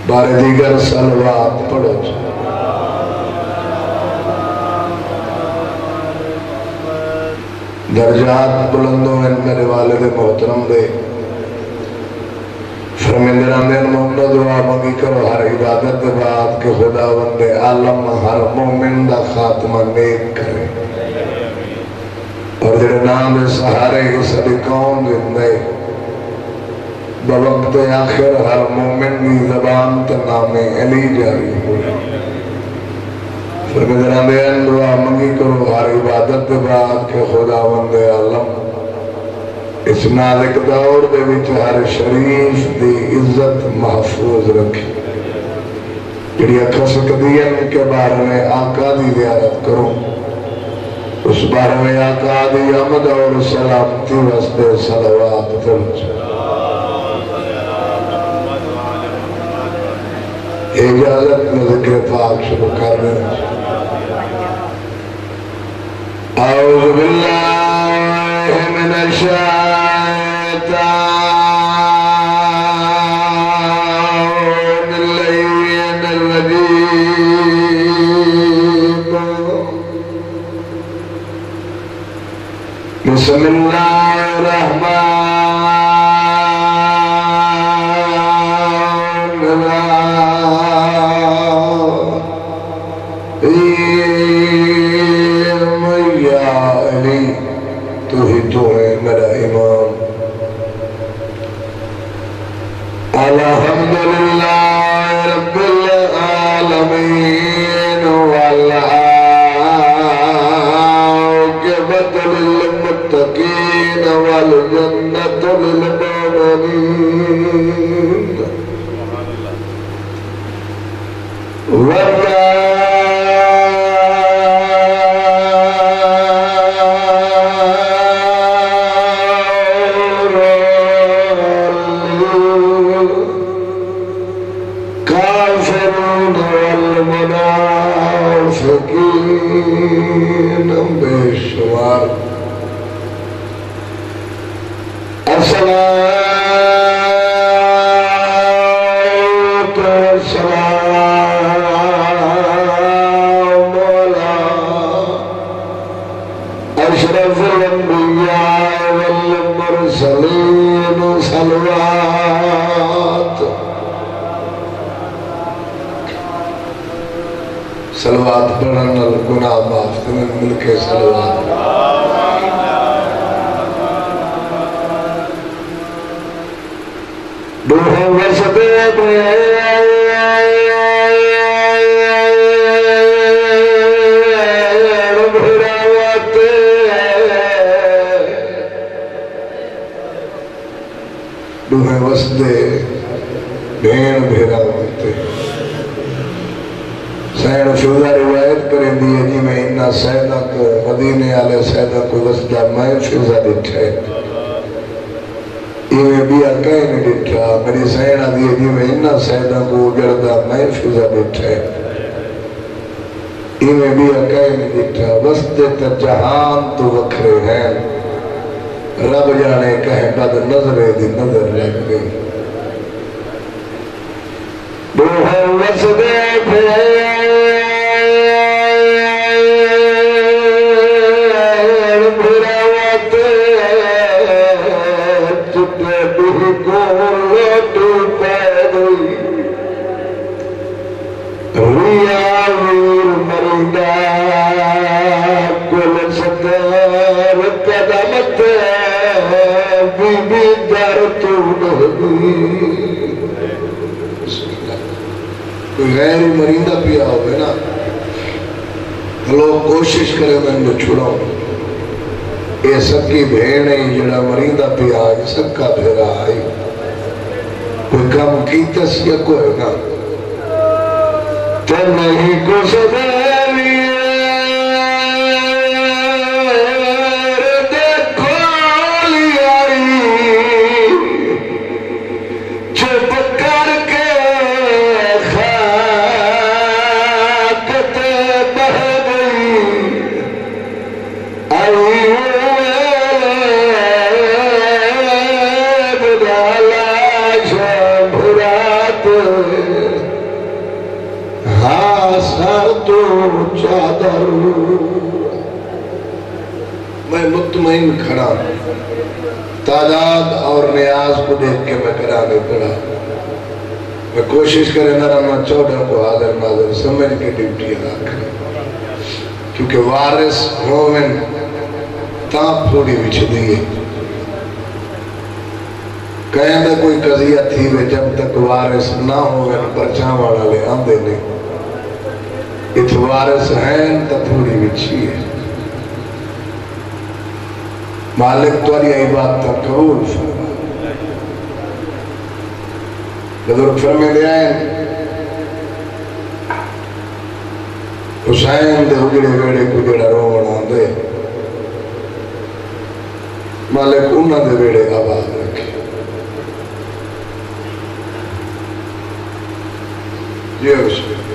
بار دیگر صلوات پڑھو درجات بلندوں میں میرے والد محترم دے فرمیندران دین محمد دعا مگی کرو ہر عبادت دے بعد کہ خداوند عالم ہر مومن دا خاتمہ نیک کرے اور جڑے نام دے سہارے کی سبھی قوم دے بوقت آخر ہر مومن کی زبان تے نام علی جاری ہوئے فرمیندران دین دعا مگی کرو ہر عبادت دے بعد کہ خداوند عالم اس نازک دور دے وچ ہر شریف دی عزت محفوظ رکھے جڑی اکھسکدین کے بارے میں آقا دی زیارت کروں اس بارے میں آقا دی آمد اور سلامتی واسطے صلوات پڑھو اجازت میں ذکر پاک شروع کر دیں اعوذ باللہ من الشیطان اللعین الرجیم بسم اللہ الرحمن الحمدللہ رب العالمین والعاقبۃ للمتقین والجنۃ للمؤمنین صلوات پڑھن گناہ معاف تمہیں مل کے صلوات روح وسطے روح وسطے بھین بھیراوتے سین فضا روایت کریں دیئے جی میں انہا سیدہ کو مدینے آلے سیدہ کو وسطہ میں فضا دٹھے یہ بھی آکے نہیں دٹھا میری سینہ دیئے جی میں انہا سیدہ کو جردہ میں فضا دٹھے یہ بھی آکے نہیں دٹھا وسطے تا جہان تو وکھرے ہیں رب جانے کہیں بد نظرے دی نظر لگ گئی روح وسطے کوئی غیر مرندہ پیا ہوئے نا لوگ کوشش کرے میں انہوں چھوڑاؤں یہ سب کی بھین ہے جڑا مرندہ پیا آئی سب کا بھیرا آئی کوئی کام کی تسیہ کو ہے نا تم نہیں کو سدیوی چادر میں مطمئن کھڑا تعداد اور نیاز کو دیکھ کے میں کرانے پڑا میں کوشش کرے نہ رہنا 14 کو حاضر ناظر سمجھ کے ڈیوٹی ادا کرے کیونکہ وارث مومن تاں پھوڑی بچھ دیئے کہیں دا کوئی قضیہ تھی وے جب تک وارث نہ ہوئے پرچاں والا لے آندے نہیں ات وارث ہیں تا پھوڑی بچھی ہے مالک تواری عبادت قبول فرما بزرگ فرمے دے آئیں حسین دے اجڑے ویڑے کو جڑا رونا دے مالک انہاں دے ویڑے آباد رکھے یہ حسین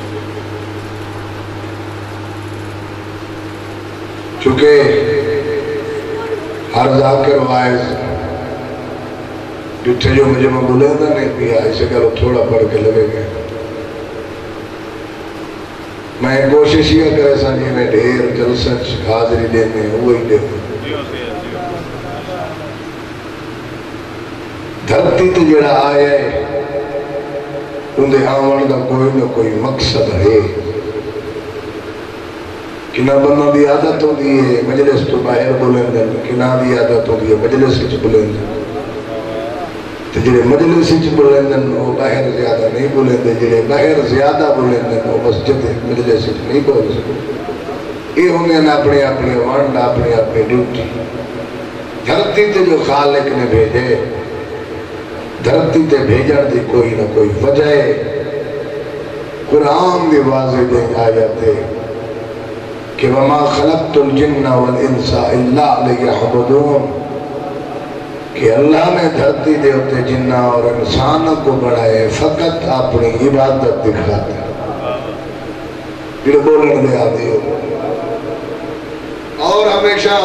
چونکہ ہر ذاکر وائز جتھے جو مجھے مبولیدہ نہیں پیا اسے کہلو تھوڑا پڑھ کے لگے گئے میں کوشش یہ کرے سا جی میں ڈھیر جلسہ حاضری دینے وہی دینے دھرتی تو جڑا آیا ہے اندھے آمن دا کوئی نہ کوئی مقصد ہے کنہ بندہ دی عادت ہو دیئے مجلس تو باہر بلندن کنہ دی عادت ہو دیئے مجلس اچھ بلندن تو جڑے مجلس اچھ بلندن وہ باہر زیادہ نہیں بلندن جڑے باہر زیادہ بلندن وہ مسجد مجلس اچھ نہیں بول سکتے یہ ہوں گے اپنی اپنی وانڈ اپنی ڈیوٹی دھرتی تے جو خالق نے بھیجے دھرتی تے بھیجن دی کوئی نہ کوئی وجہ قرآن دی واضح دیں آیاتے کہ وَمَا خَلَقْتُ الْجِنَّ وَالْإِنسَ إِلَّا لِيَعْبُدُونَ کہ اللہ نے دھرتی دے ہوتے جنہ اور انسان کو بڑھائے فقط اپنی عبادت دکھاتے پھر بولن دے آدھی ہو اور ہمیشہ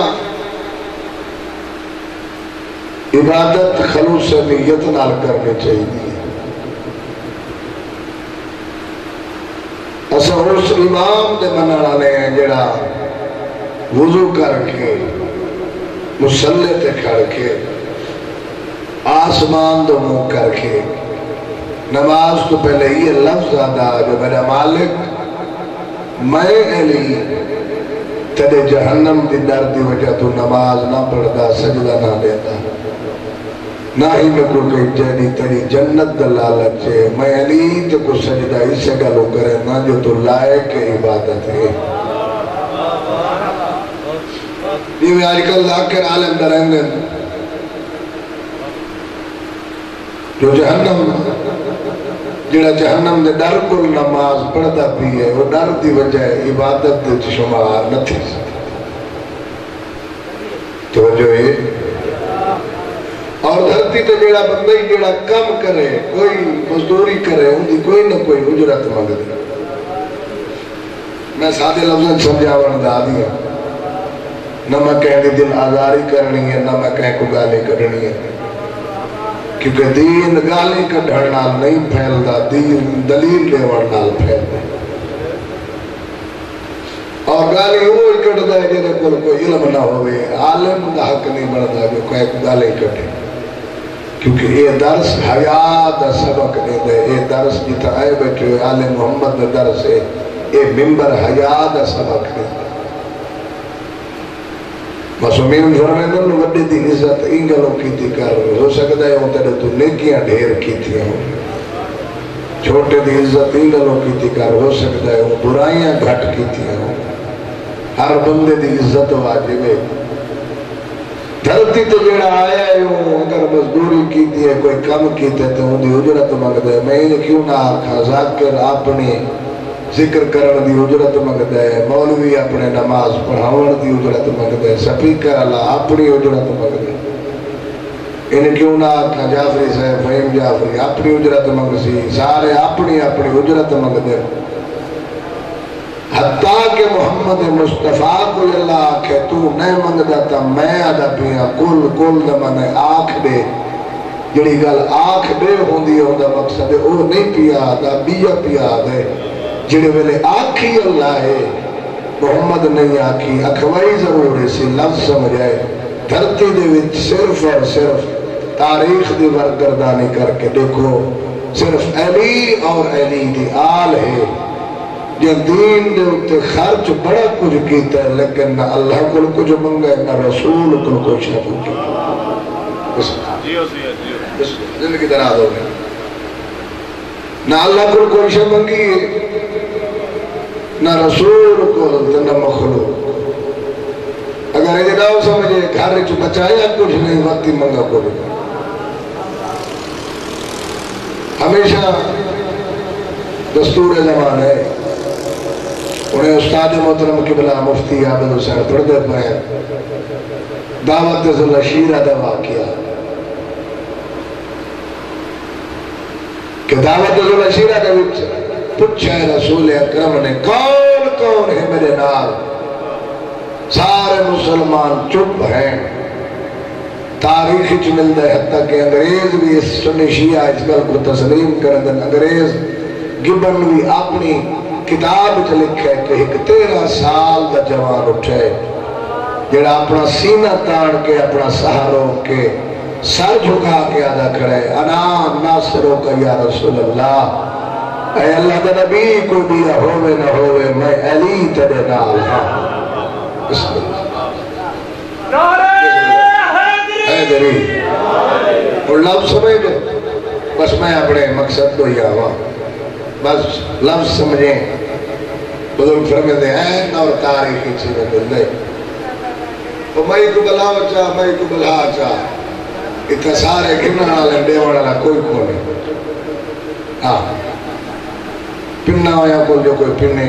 عبادت خلوص نیت نال کرنے چاہیے اسا اس امام دے منانا لے ہیں جڑا وضو کر کے مسلح تے کھڑ کے آسمان دو منہ کر کے نماز تو پہلے یہ لفظ آدھا جو میرا مالک میں علی تیرے جہنم دی ڈر دی وجہ تو نماز نہ پڑھتا سجدہ نہ دیتا نہ ہی میں کو کہی جائے تیری جنت دلالت چھے میں علی تے کو سجدہ اس سے گلو کرے نہ جو تو لائق عبادت ہے یہ میں آج کل ذاکر عالم درہیں گے جو جہنم جڑا جہنم دے ڈر کل نماز پڑھتا بھی ہے وہ ڈر دی وجہ عبادت دے شمار نہ تھی توجہ ہے اور دھرتی تے جڑا بندہ ہی جڑا کم کرے کوئی مزدوری کرے ان دی کوئی نہ کوئی اجرت مانگ دے میں سادے لفظاں سمجھاون دا دیا نہ میں کہہ دی دل آزاری کرنی ہے نہ میں کہہ کو گالی کرنی ہے کیونکہ دین گالی کا ڈھڑنال نہیں پھیلدا دین دلیل دیوان نال پھیلدا اور گالی وہ کٹدا ہے جے کوئی علم نہ ہوئے عالم دا حق نہیں بندا جو کوئی گالی کٹے کیونکہ یہ درس حیاء دا سبق دے دے یہ درس جتا آئے بیٹھے ہوئے آل محمد دا درس ہے یہ ممبر حیاء دا سبق دے دے معصومین فرمیدن وڈی دی عزت انگلوں کی تھی کر ہو سکتا ہے ان تیرے تو نیکیاں ڈھیر کی تھی ہوں چھوٹے دی عزت انگلوں کی تھی کر ہو سکتا ہے ان برائیاں گھٹ کی تھی ہوں ہر بندے دی عزت واجب ہے دھرتی تو جڑا آیا ہے اگر مزدوری کی تھی ہے کوئی کم کیتے تو ان دی اجرت مانگتا ہے میں انہیں کیوں نہ آکھا ذاکر اپنی ذکر کرن دی اجرت مانگتا ہے مولوی اپنے نماز پڑھاون دی اجرت مانگتا ہے سپیکر اللہ اپنی اجرت مانگتا ہے انہیں کیوں نہ آکھا جعفری صاحب فہیم جعفری اپنی اجرت مانگسی سارے اپنی اجرت مانگتے ہیں حتیٰ کہ محمد مصطفیٰ کو اللہ آکھے تو نہیں منگتا تا میں آدھا پیا کل دمانے آکھ دے جڑی گل آکھ دے ہوں دی ہوں دا مقصد ہے وہ نہیں پیا آدھا بیا پیا آدھے جڑے ویلے آکھی اللہ ہے محمد نہیں آکھی اکھوائی ضرور ہے سی لفظ سمجھائے دھرتی دے وچ صرف اور صرف تاریخ دی ورگردانی کر کے دیکھو صرف علی اور علی دی آل ہے جن دین دے اتے خرچ بڑا کچھ کیتا ہے لیکن نہ اللہ کو کچھ منگا ہے نہ رسول کو کچھ نہ کیتا زندگی دراز ہو گئی نہ اللہ کو کچھ منگی ہے نہ رسول کو نہ مخلوق اگر یہ نہ سمجھے گھر چ بچایا کچھ نہیں وقتی منگا کو بھی ہمیشہ دستور زمان ہے انہیں استاد محترم قبلہ مفتی عابد حسین پڑھتے پائے دعوت ذوالعشیرہ دا واقعہ کہ دعوت ذوالعشیرہ کے وچ پوچھا ہے رسول اکرم نے کون کون ہے میرے نال سارے مسلمان چپ ہیں تاریخ چ ملتا ہے حتیٰ کہ انگریز بھی اس سنی شیعہ اس گل کو تسلیم کردن انگریز گبن بھی اپنی کتاب چ لکھے کہ ایک 13 سال دا جوان اٹھے جڑا اپنا سینہ تاڑ کے اپنا سہاروں کے سر جھکا کے ادا کرے انا ناصروں کا یا رسول اللہ اے اللہ دا نبی کوئی بھی ہوئے نہ ہوئے میں علی تیرے نال ہاں بسم اللہ حیدری اور لفظ سمجھے بس میں اپنے مقصد کو ہی آواں بس لفظ سمجھیں بزرگ فرمے دے این اور تاریخی چیزیں ملے تو میں کو بلاو چاہ میں کو بلا چاہ اتنا سارے گھننا لنڈے والا کوئی کو نہیں ہاں پننا ہویا کوئی جو کوئی پننے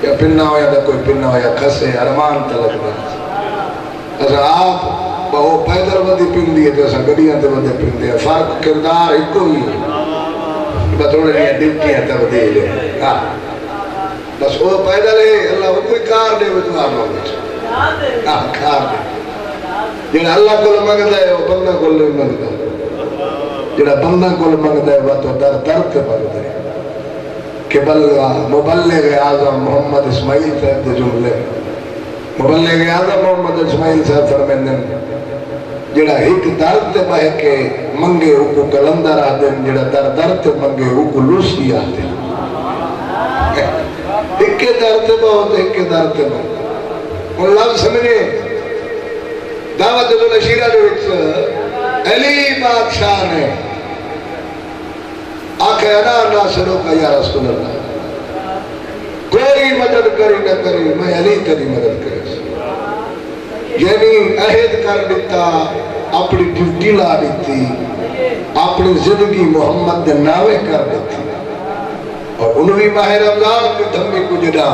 یا پننا ہویا دا کوئی پننا ہویا کھسے ارمان تلک نہیں اصلا آپ بہو پیدر ودی پن دیئے تو ایسا گڑیاں تے ودی پن دیئے فرق کردار ایک کو ہی بطوڑے نہیں ڈپٹیاں تبدیل ہے ہاں بس وہ پیدل ہے اللہ وہ کوئی کار دے وہ تو آپ لوگ ہاں کار دے جنہا اللہ کو مانگتا ہے وہ بندہ کو مانگتا ہے جنہا بندہ کو مانگتا ہے وہ تو در درد مانگتا ہے کہ مبلغ اعظم محمد اسماعیل صاحب دے جملے مبلغ اعظم محمد اسماعیل صاحب فرمیندن جڑا ایک درد بہ کے منگے اوکو کلندر آدن جڑا درد منگے اوکو لوسی آدن ایک درد بہت ایک درد بہت اور لفظ سمجھے دعوت ذوالعشیرہ دے وچ علی بادشاہ نے آکھے انا ناصروں کا یا رسول اللہ کوئی مدد کری نہ کری میں علی تیری مدد کرے یعنی عہد کر دیتا اپنی ڈیوٹی لا دیتی اپنی زندگی محمد دے ناوے کر دیتی اور انہویں ماہ رمضان کی دھمی کو جدا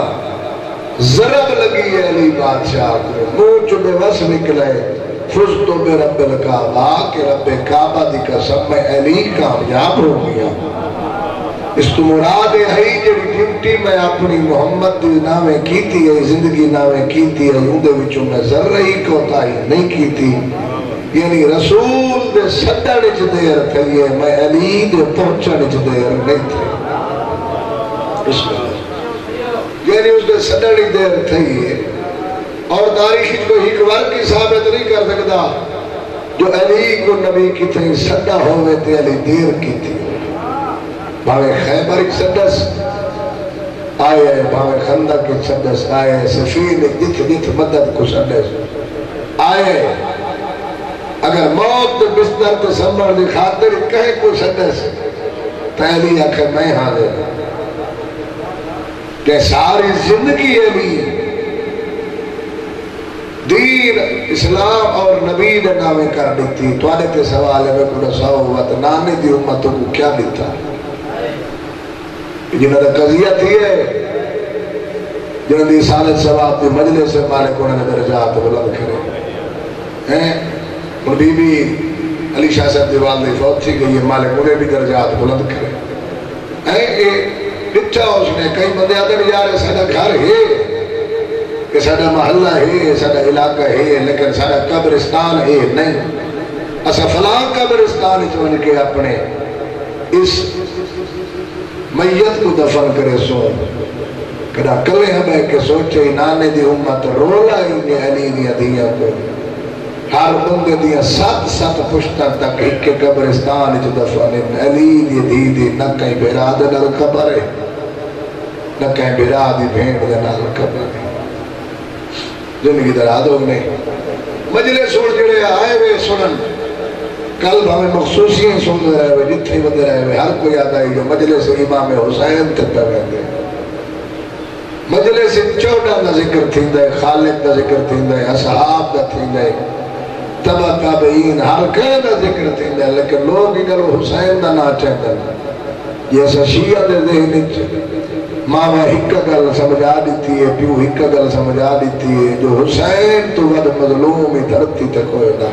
ضرب لگی ہے علی بادشاہ کو منہ چو بے وس نکلے فزتو بے رب الکعبہ کہ رب کعبہ دی قسم میں علی کامیاب ہو گیا اس تو مراد ہے جڑی ڈیوٹی میں اپنی محمد دی ناوے کیتی ہے زندگی ناوے کیتی ہے اندے وچوں میں ذرہ ہی کوتاہی نہیں کیتی یعنی رسول دے سدڑ چ دیر تھی ہے میں علی دے پہنچن چ دیر نہیں تھی بسم اللہ یعنی اس دے سدڑ دیر تھی ہے اور تاریخ کو ایک وار کی ثابت نہیں کر سکتا جو علی کو نبی کی تھی سدہ ہوئے تھے علی دیر کی تھی بھاوے خیبر ایک سدس آئے بھاوے خندق ایک سدس آئے سفیر ایک جت مدد کو سدس آئے اگر موت بستر تے سمبر دی خاطر کہیں کو سدس پہلی آنکھ میں حاضر کہ ساری زندگی علی دین اسلام اور نبی نے نامے کر دیتی تو آنے تے سوال ہے میں کو رساؤ ہوا تو نانے دی امتوں کو کیا دیتا جنہاں دا قضیہ تھی ہے جنہاں دی سالت ثواب دی مجلس سے مالک انہوں نے درجات بلند کرے اور بی بی علی شاہ صاحب دیوال دی فوت تھی گئی ہے مالک انہیں بھی درجات بلند کرے بچہ اس نے کئی بندے آتے بھی جا رہے سادہ گھر ہے کہ سادہ محلہ ہے سادہ علاقہ ہے لیکن سادہ قبرستان ہے نہیں اسا فلاں قبرستان چون کے اپنے اس میت کو دفن کرے سو کدا کلے ہمیں کہ سوچے نانے دی امت رولا ہی علی دیا دیا کو ہر بندے دیا سات پشتہ تک ایک کے قبرستان جو دفن علی دی دی نہ کہیں بیراد نال خبر ہے نہ کہیں بیراد بھینڈ دے نال خبر ہے زندگی درادوں نے مجلس سوڑ جڑے آئے وے سنن قلب ہمیں مخصوصیاں سن دے رہے ہوئے جتھے بدے رہے ہوئے ہر کوئی آتا ہے جو مجلس امام حسین تے پہ رہے مجلس چوڑا دا ذکر تھیندہ ہے خالد دا ذکر تھیندہ ہے اصحاب دا تھیندہ ہے تبا تابعین ہر کہیں دا ذکر تھیندہ ہے لیکن لوگ ہی گلو حسین دا نا چاہتا ہے یہ ایسا شیعہ دے ذہنی ماما ہکا گل سمجھا دیتی ہے پیو ہکا گل سمجھا دیتی ہے جو حسین تو ود مظلوم ہی دھرتی تک ہوئے گا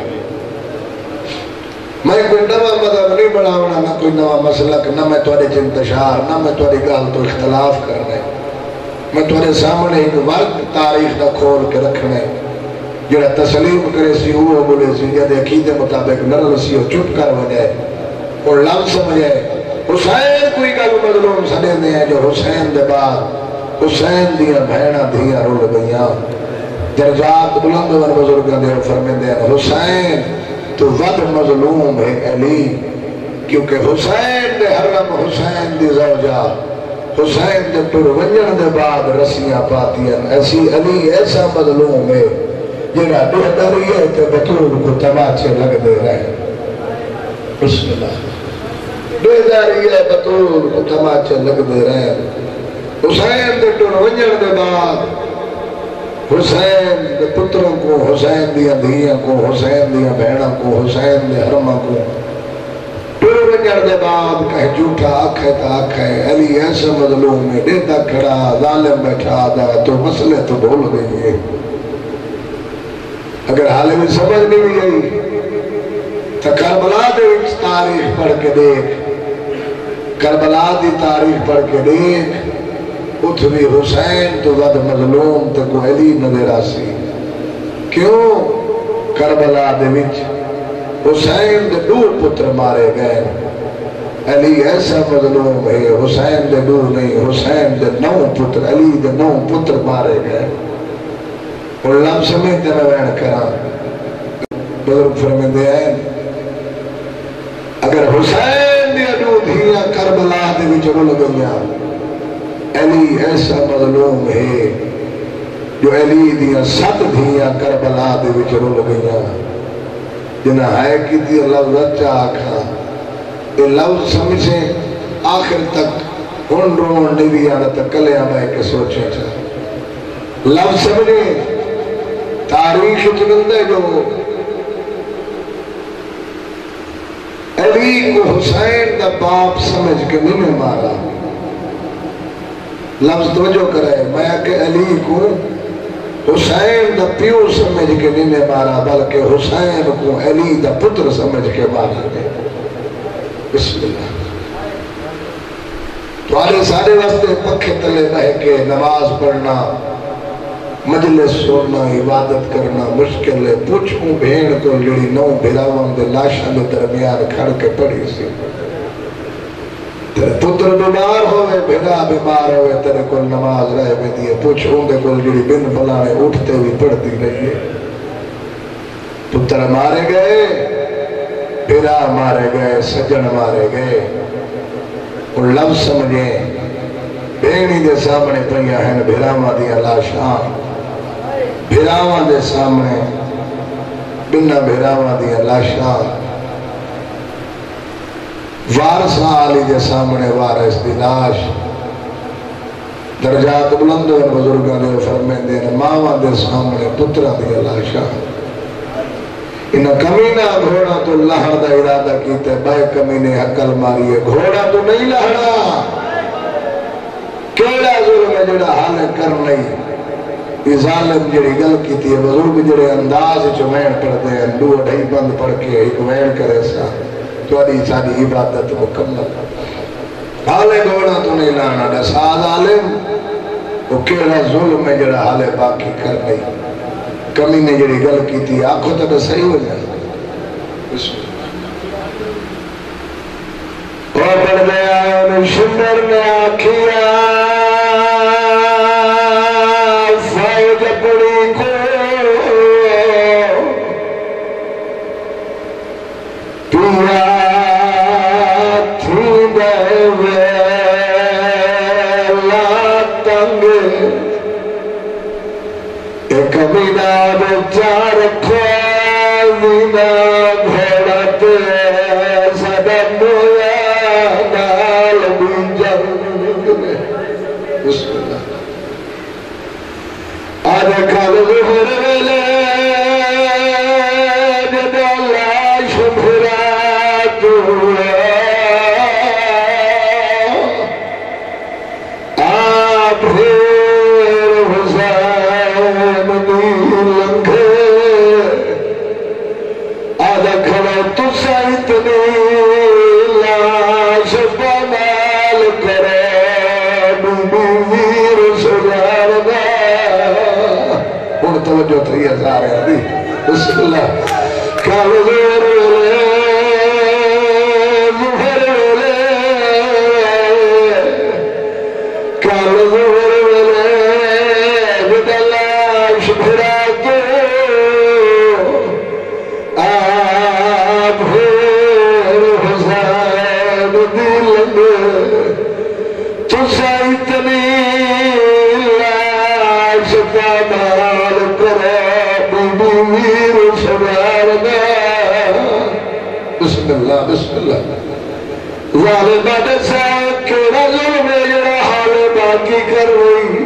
میں کوئی نوہ مذہب نہیں بڑھاونا نہ کوئی نوہ مسلک نہ میں توڑے انتشار نہ میں توڑے گال تو اختلاف کرنے میں توڑے سامنے ایک وقت تاریخ دا کھول کے رکھنے جڑا تسلیم کرے سی ہوئے بولے سی جد عقیدے مطابق نرل سی ہو چپ کر وجائے اور لفظ سمجھے حسین کوئی گل مظلوم سنے دے ہیں جو حسین دے بعد حسین دیا بھینا دیا رول گئیاں درجات بلند ون بزرگاں دے فرمین دے حسین تو ود مظلوم ہے علی کیونکہ حسین دے حرم حسین دی زوجہ حسین دے پر ونجن دے بعد رسیاں پاتیاں ایسی علی ایسا مظلوم ہے جنہا بہتری ہے تے بطول کو تماچے لگ دے رہے بسم اللہ بہتری ہے بطول کو تماچے لگ دے رہے حسین دے پر ونجن دے بعد حسین دے پتروں کو حسین دیا دھیاں کو حسین دیا بہنوں کو حسین دے حرمہ کو پھر ونجر دے بعد کہے جھوٹا آنکھ ہے تا آنکھ ہے علی ایسا مظلوم ہے دیتا کھڑا ظالم بیٹھا دا تو مسئلے تو بھول گئی ہے اگر حال میں سمجھ نہیں گئی تو کربلا دے تاریخ پڑھ کے دیکھ کربلا دی تاریخ پڑھ کے دیکھ اتھوی حسین تو ود مظلوم تکو علی نظر آسی کیوں کربلا دے وچ حسین دے دو پتر مارے گئے علی ایسا مظلوم ہے حسین دے دو نہیں حسین دے 9 پتر علی دے 9 پتر مارے گئے اور لم سمیتے میں وین کرا بزرگ فرمین دے آئے اگر حسین دے دو دھیاں کربلا دے وچ رول گئیاں علی ایسا مظلوم ہے جو علی دیا 7 دھیاں کربلا دے وچ رول گئیاں جنہ ہے کی دی لفظ اچھا آکھا یہ لفظ سمجھیں آخر تک ان رون نہیں آنا تک کلے ہمیں کے سوچیں چاہ لفظ سمجھیں تاریخ چنندے جو علی کو حسین دا باپ سمجھ کے نہیں مارا لفظ توجہ کرے میں کہ علی کو حسین دا پیو سمجھ کے نہیں مارا بلکہ حسین کو علی دا پتر سمجھ کے مارا دے بسم اللہ تو آلے سارے واسطے پکھے تلے رہ کے نماز پڑھنا مجلس سننا عبادت کرنا مشکل ہے پوچھوں بھیڑ کو جڑی 9 بھراواں دے لاشاں دے درمیان کھڑ کے پڑھی سی تیرے پتر بیمار ہوئے بھیڑا بیمار ہوئے تیرے کل نماز رہے میں دیئے پوچھوں دے کل جڑی بن بلانے اٹھتے ہوئی پڑھتی رہی ہے پتر مارے گئے بھیڑا مارے گئے سجن مارے گئے اور لفظ سمجھیں بینی دے سامنے پہیا ہیں بھیراواں دیا لاشاں بھیراواں دے سامنے بنا بھیراواں دیا لاشاں وارثاں علی دے سامنے وارث دی لاش درجات بلند اور بزرگاں دے فرمین دے ماواں دے سامنے پتراں دی لاشاں انہاں کمینہ گھوڑا تو لہڑ دا ارادہ کیتے بے کمینے عقل ماریے گھوڑا تو نہیں لہڑا کیڑا ظلم ہے جڑا حال کر نہیں یہ ظالم جڑی گل کیتی ہے بزرگ جڑے انداز چ وین پڑھتے ہیں 2 ڈھائی بند پڑھ کے ایک وین کرے سا تھوڑی ساری عبادت مکمل حالے گھوڑا تو نہیں لانا دا ساز عالم وہ کیڑا ظلم ہے جڑا حالے باقی کر نہیں کمی نے جڑی گل کی تھی آنکھوں تک صحیح ہو جائے اور پڑھ دے آئے شمر نے آکھیا فوج پڑی کو پیا تھی ویلا تنگ ایک مینا بچا رکھو مینا گھوڑا تے سدا مویا نال بنجر بسم اللہ آدھا کال ظہر ویلے جب اللہ شبھرا دعا آپ پھر حسین دی لنگھے آدھا کھڑا تسا اتنی لاش بمال کرے ویر سجارنا ان توجہ تھی ہزار ہے بسم اللہ کال ظہر ویلے ظہر ویلے کال ظہر ویلے جب لاش بھرا دو آپ پھر حسین دی لنگھے تسا اتنی لاش پامال کرے ویر سجارنا بسم اللہ بسم اللہ ظالمہ دے ساتھ کے ظلم جڑا حال باقی کر رہی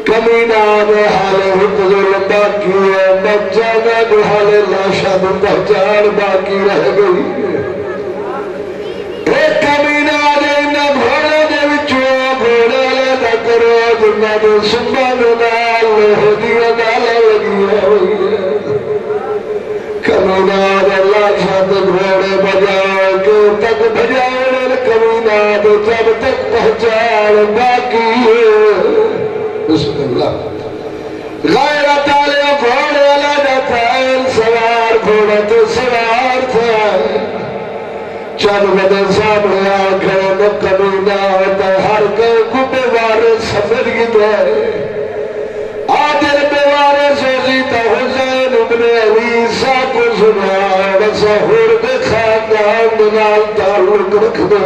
کمینہ دے حال ظلم باقی ہے مجانہ دے حال لاشا دے پہچان باقی رہ گئی ایک کمینہ دے انہ گھوڑے دے وچوں گھوڑے لیتا کرو جنہ دے سنبان نال لہدیاں نالا لگیا ہوئی ہے کمینہ دے لاشا دے گھوڑے بجاؤ کہ تک بجاؤ کمینہ دے جب تک پہچان باقی ہے بسم اللہ غیرت علیہ گھوڑے علیہ تھائل سوار گھوڑا تو سوار تھا چند بدے سامنے آکھر نہ کمینہ ہوتا ہر کئی کو بیوارے سفر کی دے آدھر بیوارے سوزی تا حسین ابن علیسیٰ کو سنا وسہور دے خاندان دنال تعلق رکھ دے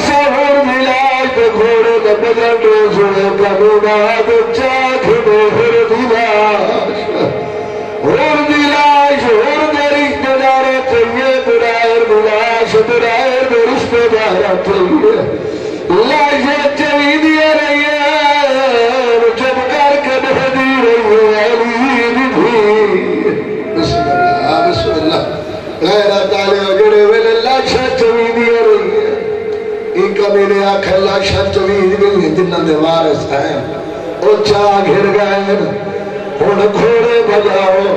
سہور ملاج دے گھوڑے دے بجن دے سنے کمینہ دے چاک دے ہر دیلاش ہر دیلاش ہر دے رشتہ دارہ چاہیے برائر ملاش برائر دے رشتہ دارہ چاہیے لاشے چوی دیا رہی ہے جب کر کے بہدی رہی ہے علی بھی بسم اللہ غیرت علیہ جڑے ویلے لاشے چوی دیا رہی ہے ان کا میرے آنکھیں لاشا چوید گئی جنہ دے وارث ہیں او چاہ گھر گئے ان گھوڑے بجاؤ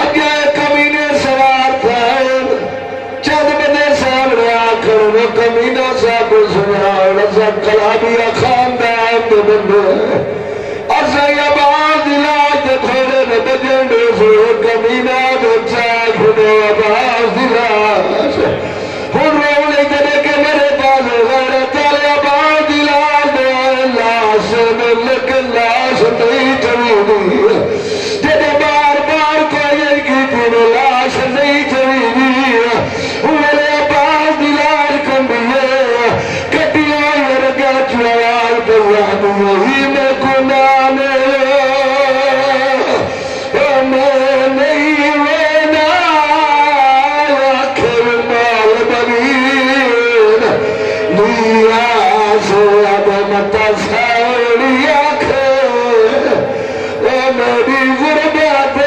اگے کمینے سوار تھا چند بدے سامنے آکر وہ کمینہ سا کو سنا رضا کلابیہ خاندان دے بندے ارزا یا باز دلاج دے گھوڑے نے بجن دے سو کمینہ دے چاہ گھوڑے باز دلاج ہن رونے جنے کے میرے پاس غیرت علیہ باز دلاج دے لاش میں لیکن لاش نہیں چویدی جنے بار بار کوئی کی تین لاش نہیں چویدی میرے باز دلاج کم دیئے کٹیاں ورگا چوال پیانی وہی میں کنانے میں نہیں وینا آخر مال بنین نیاز عدمتا ساڑی آخر میری غربت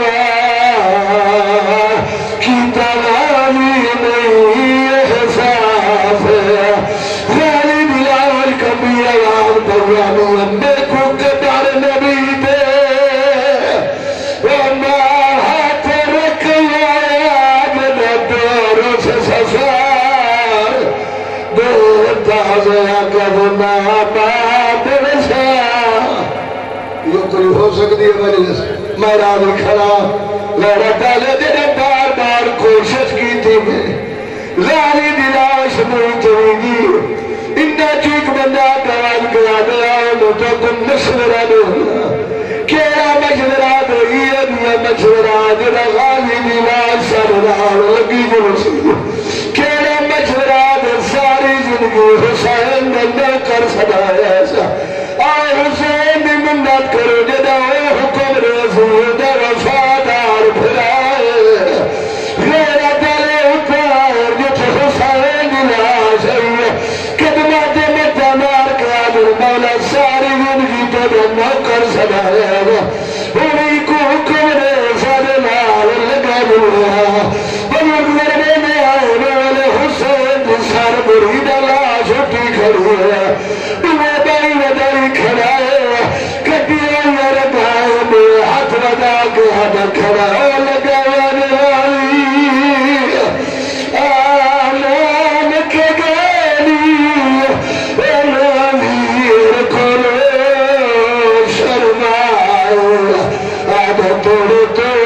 دعویٰ کی توالی نہیں احساس غالی بلال کبھی آیان پروانو اندے کو قدر نبی دے وما ہاتھ رکھیا جنہ دور سے سسار دور تازیا کرنا باب رسا یہ کوئی ہو سکتی ہے مجلس میرا بھی کھڑا میرا پہلے دن بار بار کوشش کی تھی میں غالی دی لاش نہیں چاہیے انہا چیک بندہ قرار کرا دیا تو کم مشورہ دو کیڑا مشورہ دو یہ مشورہ جڑا غالی دی لاش سرار لگی جو رسول کیڑا مشورہ دو ساری زندگی حسین نے کر سدایا ایسا آئے حسین دی منت کرو جدا حکم رسول دا وفادار بھرائے غیرہ دلے اتار جت حسین دی لاش ہے قدمات متنار قادر مولا ساری زندگی تو نوکر سدایا انہی کو حکم رسول نال لگا دیا بلوک ذرنے میں آئے والے حسین دی سار برید لاش اٹھی کھڑی ہے دمیں بائی ودائی کھڑا ہے کٹیا رکھائے بے ہاتھ ودا کے ہاتھ کھڑا ہے لگا والی آنان کے گالی نویر کھولو شرمائے آدھا توڑ توڑ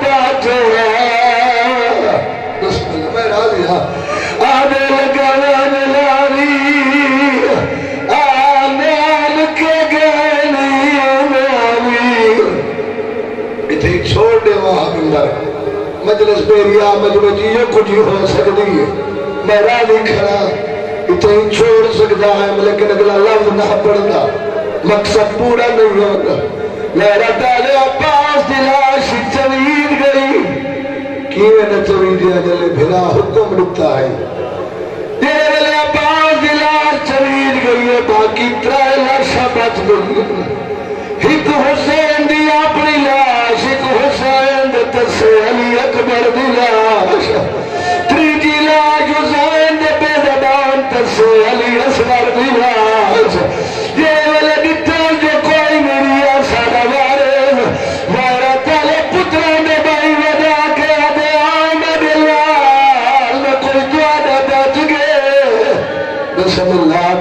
بات ہے بسم اللہ میں راضی ہاں آدھے لگا والی آنان کے گالی اتنی چھوڑ دے وہاں اندر مجلس بیریا مجلس یہ کچھ ہو سکتی ہے میں راضی کھڑا اتنی چھوڑ سکتا ہے لیکن اگلا لفظ نہ پڑھتا مقصد پورا نہیں ہوتا میرا تعالی پاس دلاش چوید گئی کیویں نہ چویدیا جلے بھلا حکم رکھتا ہے تیرے ویلے پاس دلاش چوید گئی ہے باقی ترائے لاشا بچ گئی ایک حسین دی اپنی لاش ایک حسین دے تسے علی اکبر دی لاش تریجی لاش حسین دے بے زبان تسے علی اصغر دی لاش یہ والے دیتا جو کوئی میری آسادہ وارے وارا تالے پتروں دے بائی ودا کے آدھے آمد اللہ نہ کوئی جوادہ بچ گئے بسم اللہ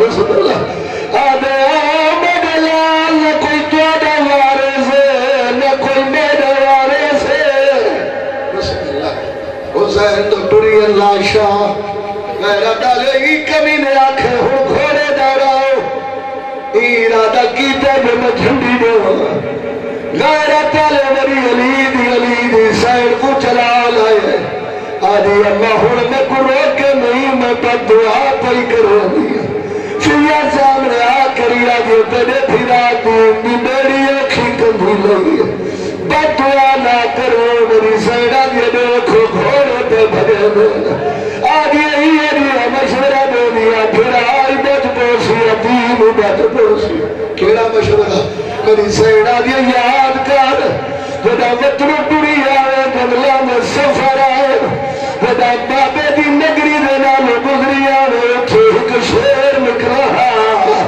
آدھے آمد اللہ نہ کوئی جوادہ وارے سے نہ کوئی میرے وارے سے بسم اللہ حسین تو ٹری اللہ شاہ میرا ڈالے ہی کمی نے آنکھیں ہو گھوڑے داراؤ ارادہ کی تیب میں جھنڈی دو غیرت علی دی سائر کو چلا لائے آدھی اللہ ہون میں کو روکے نہیں میں بد دعا پائی کرو دیا فیا سامنے آ کری آگے تیرے پھرا دین دی میری اکھی کندھی لگی بد دعا نہ کرو میری سائر آگے دیکھو گھوڑے پہ بھرے دینا آگے ہی مشورہ دے دیا پھر آئی بچ پوسی دین بچ پوسی کیڑا مشورہ میری سیڑا دیا یاد کر جدا وطن ٹوری آئے بنگلہ میں سفر آئے جدا بابے دی نگری دینا میں گزری آئے ٹھیک شیر نکلا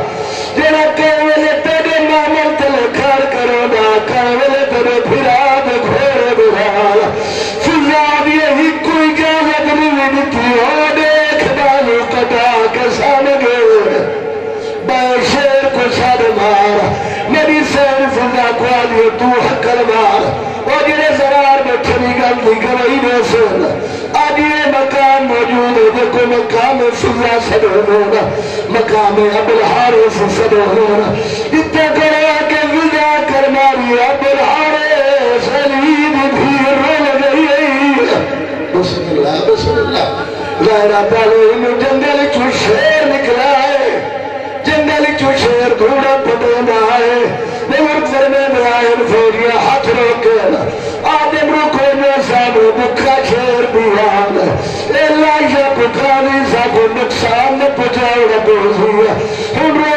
جنا کیولے تیرے مامل تلے کھار کرو دا کیولے تیرے پھرا دے گھوڑے برا فضا دیا ہی کوئی جاگت نہیں دیتی ہو دیکھ بالو کٹا کے سامنے بے شیر کو ساد مار میری سیر فضا کو آدھے تو حقل مار وہ جنہیں زرار میں چھنی گلتی گوائی میں سن آدھے مقام موجود ہے دیکھو مقام فضا صدر ہونا مقام ابوالحارث صدر ہونا اتنا کرا کہ وجہ کر ماری ابوالحارث علی بھی رول گئی بسم اللہ غیرہ تعلیم جنگل چو شیر نکلا ہے جنگل چو شیر گھوڑا پتندا ہے نمرک زرمین رائن فیریا ہاتھ روکنا آدم رکو میں سامو بکھا شیر بیان اللہ یا پکانی سابو نقصان نہ پچاؤ رب روزیا ہن رو